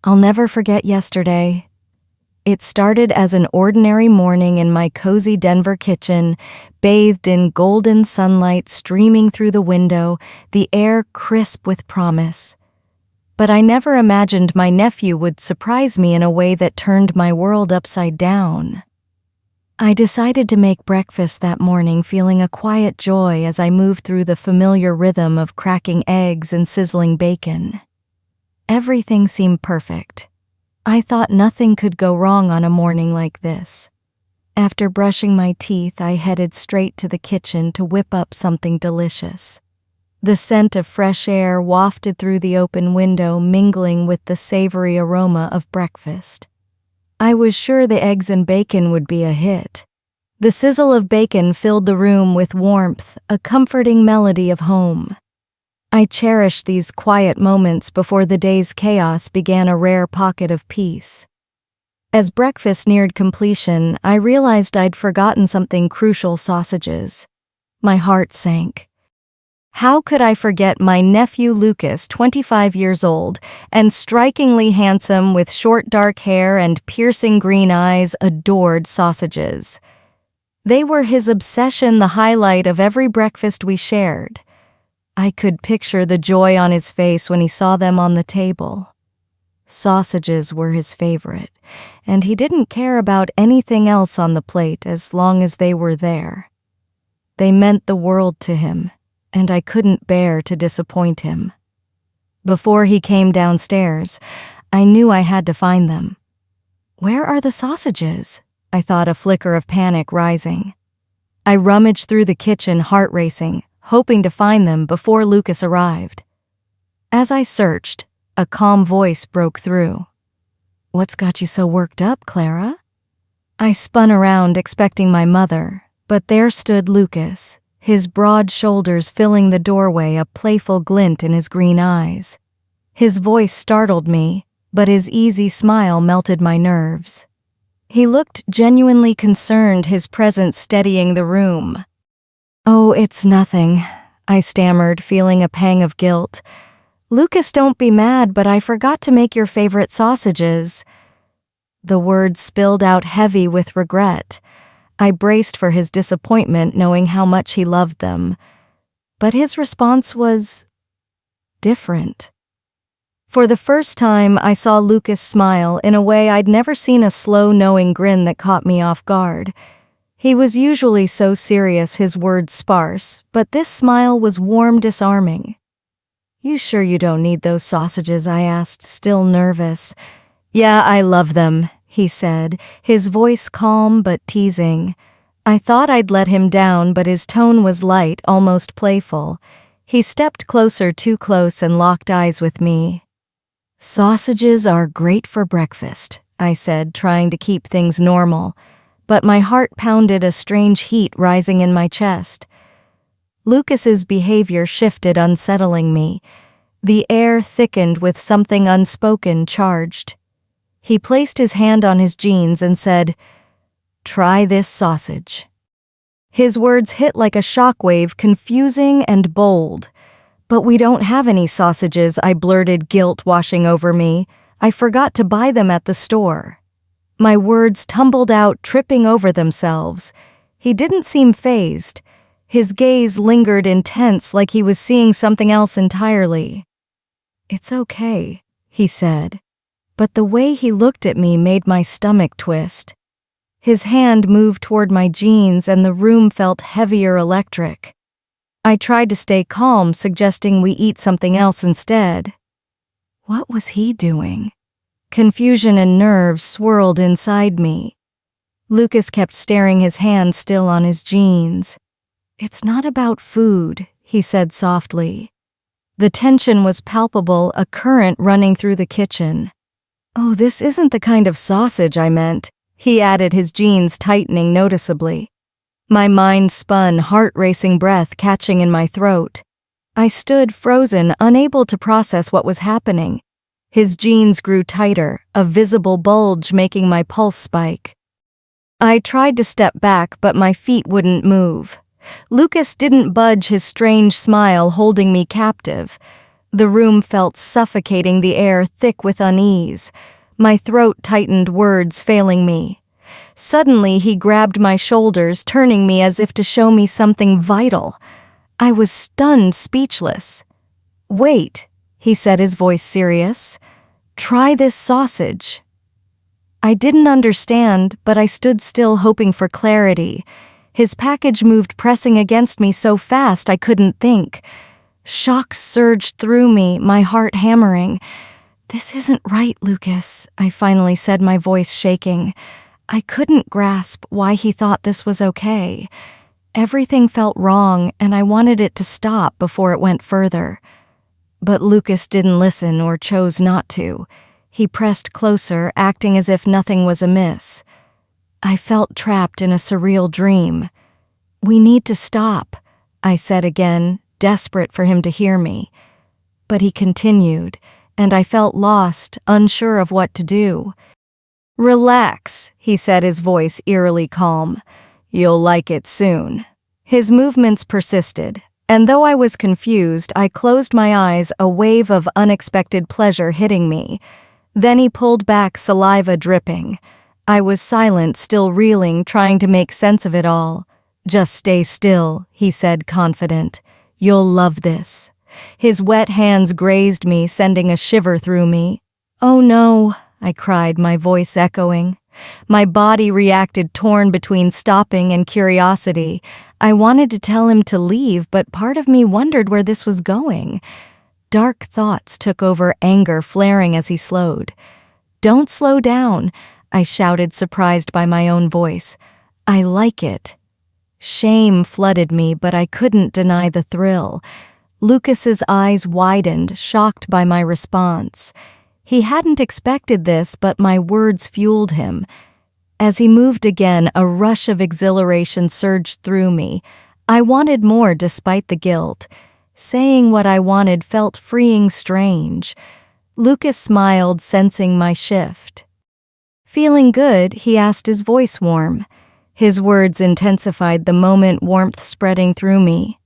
I'll never forget yesterday. It started as an ordinary morning in my cozy Denver kitchen, bathed in golden sunlight streaming through the window, the air crisp with promise. But I never imagined my nephew would surprise me in a way that turned my world upside down. I decided to make breakfast that morning, feeling a quiet joy as I moved through the familiar rhythm of cracking eggs and sizzling bacon. Everything seemed perfect. I thought nothing could go wrong on a morning like this. After brushing my teeth, I headed straight to the kitchen to whip up something delicious. The scent of fresh air wafted through the open window, mingling with the savory aroma of breakfast. I was sure the eggs and bacon would be a hit. The sizzle of bacon filled the room with warmth, a comforting melody of home. I cherished these quiet moments before the day's chaos began a rare pocket of peace. As breakfast neared completion, I realized I'd forgotten something crucial: sausages. My heart sank. How could I forget my nephew Lucas, 25 years old, and strikingly handsome with short dark hair and piercing green eyes, adored sausages. They were his obsession, the highlight of every breakfast we shared. I could picture the joy on his face when he saw them on the table. Sausages were his favorite, and he didn't care about anything else on the plate as long as they were there. They meant the world to him, and I couldn't bear to disappoint him. Before he came downstairs, I knew I had to find them. Where are the sausages? I thought, a flicker of panic rising. I rummaged through the kitchen, heart racing, hoping to find them before Lucas arrived. As I searched, a calm voice broke through. "What's got you so worked up, Clara?" I spun around, expecting my mother, but there stood Lucas, his broad shoulders filling the doorway, a playful glint in his green eyes. His voice startled me, but his easy smile melted my nerves. He looked genuinely concerned, his presence steadying the room. "Oh, it's nothing," I stammered, feeling a pang of guilt. "Lucas, don't be mad, but I forgot to make your favorite sausages." The words spilled out heavy with regret. I braced for his disappointment, knowing how much he loved them. But his response was different. For the first time, I saw Lucas smile in a way I'd never seen, a slow, knowing grin that caught me off guard. He was usually so serious, his words sparse, but this smile was warm, disarming. "You sure you don't need those sausages?" I asked, still nervous. "Yeah, I love them," he said, his voice calm but teasing. I thought I'd let him down, but his tone was light, almost playful. He stepped closer, too close, and locked eyes with me. "Sausages are great for breakfast," I said, trying to keep things normal, but my heart pounded, a strange heat rising in my chest. Lucas's behavior shifted, unsettling me. The air thickened with something unspoken, charged. He placed his hand on his jeans and said, "Try this sausage." His words hit like a shockwave, confusing and bold. "But we don't have any sausages," I blurted, guilt washing over me. "I forgot to buy them at the store." My words tumbled out, tripping over themselves. He didn't seem fazed. His gaze lingered, intense, like he was seeing something else entirely. "It's okay," he said. But the way he looked at me made my stomach twist. His hand moved toward my jeans, and the room felt heavier, electric. I tried to stay calm, suggesting we eat something else instead. What was he doing? Confusion and nerves swirled inside me. Lucas kept staring, his hand still on his jeans. "It's not about food," he said softly. The tension was palpable, a current running through the kitchen. "Oh, this isn't the kind of sausage I meant," he added, his jeans tightening noticeably. My mind spun, heart-racing, breath catching in my throat. I stood frozen, unable to process what was happening. His jeans grew tighter, a visible bulge making my pulse spike. I tried to step back, but my feet wouldn't move. Lucas didn't budge, his strange smile holding me captive. The room felt suffocating, the air thick with unease. My throat tightened, words failing me. Suddenly, he grabbed my shoulders, turning me as if to show me something vital. I was stunned, speechless. "Wait," he said, his voice serious. "Try this sausage." I didn't understand, but I stood still, hoping for clarity. His package moved, pressing against me so fast I couldn't think. Shock surged through me, my heart hammering. "This isn't right, Lucas," I finally said, my voice shaking. I couldn't grasp why he thought this was okay. Everything felt wrong, and I wanted it to stop before it went further. But Lucas didn't listen, or chose not to. He pressed closer, acting as if nothing was amiss. I felt trapped in a surreal dream. "We need to stop," I said again, desperate for him to hear me. But he continued, and I felt lost, unsure of what to do. "Relax," he said, his voice eerily calm. "You'll like it soon." His movements persisted, and though I was confused, I closed my eyes, a wave of unexpected pleasure hitting me. Then he pulled back, saliva dripping. I was silent, still reeling, trying to make sense of it all. "Just stay still," he said, confident. "You'll love this." His wet hands grazed me, sending a shiver through me. "Oh no," I cried, my voice echoing. My body reacted, torn between stopping and curiosity. I wanted to tell him to leave, but part of me wondered where this was going. Dark thoughts took over, anger flaring as he slowed. "Don't slow down," I shouted, surprised by my own voice. "I like it." Shame flooded me, but I couldn't deny the thrill. Lucas's eyes widened, shocked by my response. He hadn't expected this, but my words fueled him. As he moved again, a rush of exhilaration surged through me. I wanted more despite the guilt. Saying what I wanted felt freeing, strange. Lucas smiled, sensing my shift. "Feeling good?" he asked, his voice warm. His words intensified the moment, warmth spreading through me.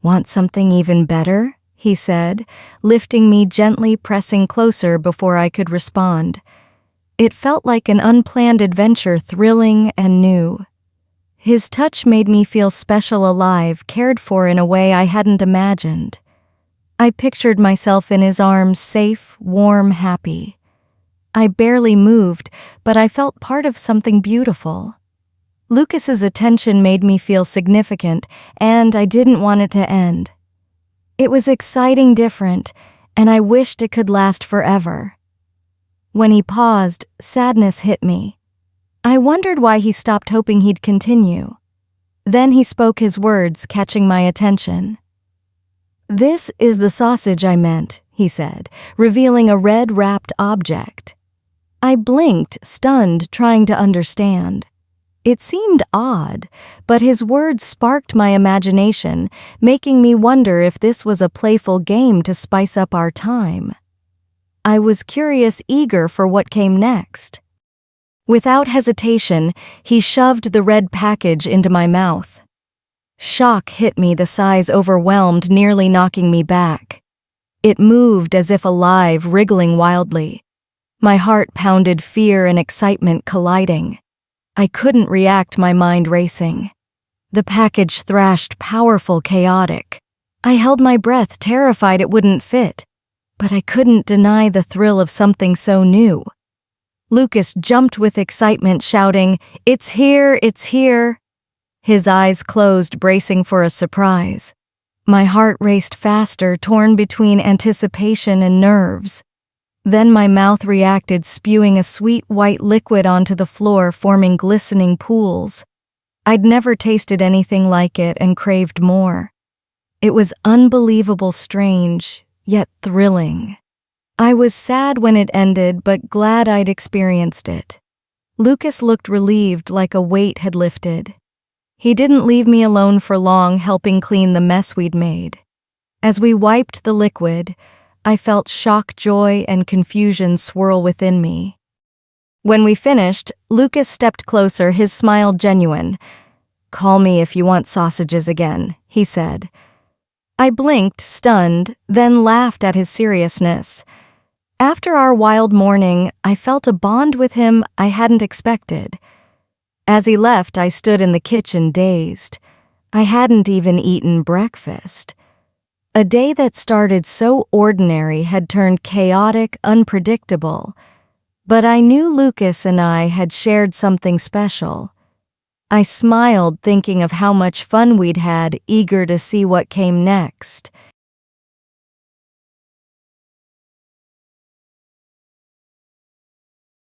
"Want something even better?" he said, lifting me gently, pressing closer before I could respond. It felt like an unplanned adventure, thrilling and new. His touch made me feel special, alive, cared for in a way I hadn't imagined. I pictured myself in his arms, safe, warm, happy. I barely moved, but I felt part of something beautiful. Lucas's attention made me feel significant, and I didn't want it to end. It was exciting, different, and I wished it could last forever. When he paused, sadness hit me. I wondered why he stopped, hoping he'd continue. Then he spoke, his words catching my attention. "This is the sausage I meant," he said, revealing a red-wrapped object. I blinked, stunned, trying to understand. It seemed odd, but his words sparked my imagination, making me wonder if this was a playful game to spice up our time. I was curious, eager for what came next. Without hesitation, he shoved the red package into my mouth. Shock hit me, the size overwhelmed, nearly knocking me back. It moved as if alive, wriggling wildly. My heart pounded, fear and excitement colliding. I couldn't react, my mind racing. The package thrashed, powerful, chaotic. I held my breath, terrified it wouldn't fit, but I couldn't deny the thrill of something so new. Lucas jumped with excitement, shouting, "It's here, it's here!" His eyes closed, bracing for a surprise. My heart raced faster, torn between anticipation and nerves. Then my mouth reacted, spewing a sweet white liquid onto the floor, forming glistening pools. I'd never tasted anything like it and craved more. It was unbelievable, strange, yet thrilling. I was sad when it ended, but glad I'd experienced it. Lucas looked relieved, like a weight had lifted. He didn't leave me alone for long, helping clean the mess we'd made. As we wiped the liquid, I felt shock, joy, and confusion swirl within me. When we finished, Lucas stepped closer, his smile genuine. "Call me if you want sausages again," he said. I blinked, stunned, then laughed at his seriousness. After our wild morning, I felt a bond with him I hadn't expected. As he left, I stood in the kitchen dazed. I hadn't even eaten breakfast. A day that started so ordinary had turned chaotic, unpredictable. But I knew Lucas and I had shared something special. I smiled, thinking of how much fun we'd had, eager to see what came next.